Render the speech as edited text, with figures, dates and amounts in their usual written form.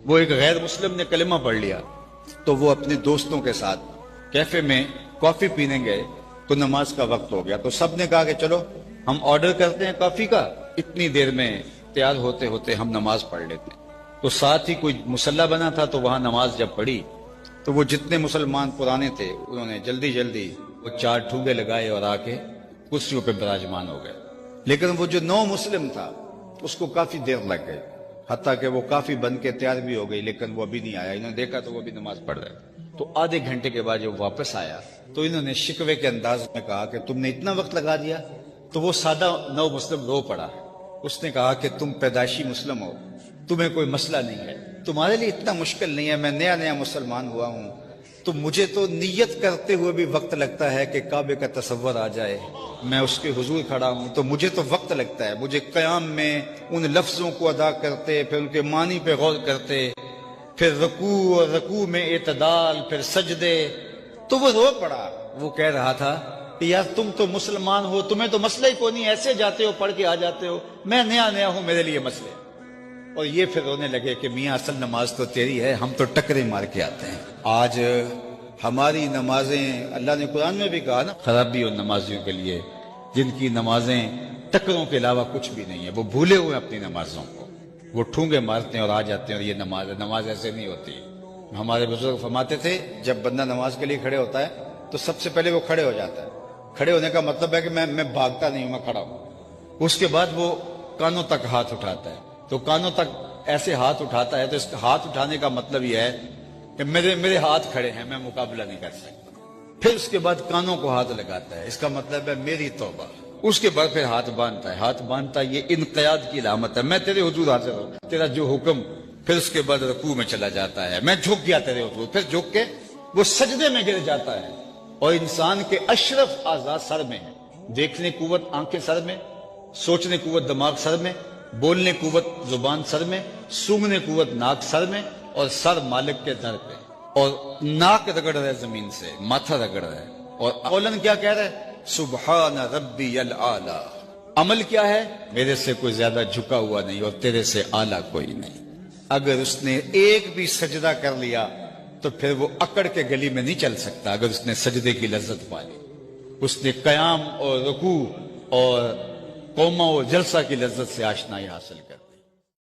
وہ ایک غیر مسلم نے کلمہ پڑھ لیا تو وہ اپنے دوستوں کے ساتھ کیفے میں کافی پینے گئے تو نماز کا وقت ہو گیا، تو سب نے کہا کہ چلو ہم آرڈر کرتے ہیں کافی کا، اتنی دیر میں تیار ہوتے ہوتے ہم نماز پڑھ لیتے ہیں۔ تو ساتھ ہی کوئی مصلی بنا تھا، تو وہاں نماز جب پڑھی تو وہ جتنے مسلمان پرانے تھے انہوں نے جلدی جلدی وہ 4 ٹھونگے لگائے اور آ کے کرسیوں پہ براجمان ہو گئے۔ لیکن وہ جو نو مسلم تھا اس کو کافی دیر لگ گئی، حتیٰ کہ وہ کافی بن کے تیار بھی ہو گئی، لیکن وہ ابھی نہیں آیا۔ انہوں نے دیکھا تو وہ بھی نماز پڑھ رہے تھے، تو آدھے گھنٹے کے بعد جب واپس آیا تو انہوں نے شکوے کے انداز میں کہا کہ تم نے اتنا وقت لگا دیا۔ تو وہ سادہ نو مسلم رو پڑا، اس نے کہا کہ تم پیدائشی مسلم ہو، تمہیں کوئی مسئلہ نہیں ہے، تمہارے لیے اتنا مشکل نہیں ہے، میں نیا نیا مسلمان ہوا ہوں، تو مجھے تو نیت کرتے ہوئے بھی وقت لگتا ہے کہ کعبے کا تصور آ جائے، میں اس کے حضور کھڑا ہوں تو مجھے تو وقت لگتا ہے، مجھے قیام میں ان لفظوں کو ادا کرتے، پھر ان کے معنی پہ غور کرتے، پھر رکوع اور رکوع میں اعتدال، پھر سجدے۔ تو وہ رو پڑا، وہ کہہ رہا تھا کہ یار تم تو مسلمان ہو، تمہیں تو مسئلہ ہی کوئی نہیں، ایسے جاتے ہو پڑھ کے آ جاتے ہو، میں نیا نیا ہوں، میرے لیے مسئلے۔ اور یہ پھر رونے لگے کہ میاں اصل نماز تو تیری ہے، ہم تو ٹکرے مار کے آتے ہیں۔ آج ہماری نمازیں، اللہ نے قرآن میں بھی کہا نا، خرابی اور نمازیوں کے لیے جن کی نمازیں ٹکروں کے علاوہ کچھ بھی نہیں ہے، وہ بھولے ہوئے اپنی نمازوں کو، وہ ٹھونگے مارتے ہیں اور آ جاتے ہیں، اور یہ نماز ہے۔ نماز ایسے نہیں ہوتی۔ ہمارے بزرگ فرماتے تھے جب بندہ نماز کے لیے کھڑے ہوتا ہے تو سب سے پہلے وہ کھڑے ہو جاتا ہے۔ کھڑے ہونے کا مطلب ہے کہ میں بھاگتا نہیں ہوں، میں کھڑا ہوں۔ اس کے بعد وہ کانوں تک ہاتھ اٹھاتا ہے، تو کانوں تک ایسے ہاتھ اٹھاتا ہے، تو اس ہاتھ اٹھانے کا مطلب یہ ہے کہ میرے ہاتھ کھڑے ہیں، میں مقابلہ نہیں کر سکتا۔ پھر اس کے بعد کانوں کو ہاتھ لگاتا ہے، اس کا مطلب ہے میری توبہ۔ اس کے بعد پھر ہاتھ باندھتا ہے، ہاتھ باندھتا ہے، یہ انقیاد کی علامت ہے، میں تیرے حضور حاضر ہوں، تیرا جو حکم۔ پھر اس کے بعد رکوع میں چلا جاتا ہے، میں جھک گیا تیرے حضور، پھر جھک کے وہ سجدے میں گر جاتا ہے۔ اور انسان کے اشرف اعضاء سر میں ہیں، دیکھنے قوت آنکھیں سر میں، سوچنے قوت دماغ سر میں، بولنے قوت زبان سر میں، سونگھنے قوت ناک سر میں، اور سر مالک کے در پہ، اور ناک رگڑ رہے زمین سے، ماتھا رگڑ رہے، اور قولن کیا کہہ رہے؟ سبحان ربی الاعلی۔ عمل کیا ہے؟ میرے سے کوئی زیادہ جھکا ہوا نہیں اور تیرے سے اعلیٰ کوئی نہیں۔ اگر اس نے ایک بھی سجدہ کر لیا تو پھر وہ اکڑ کے گلی میں نہیں چل سکتا، اگر اس نے سجدے کی لذت پا لی، اس نے قیام اور رکوع اور قومہ و جلسہ کی لذت سے آشنائی حاصل کر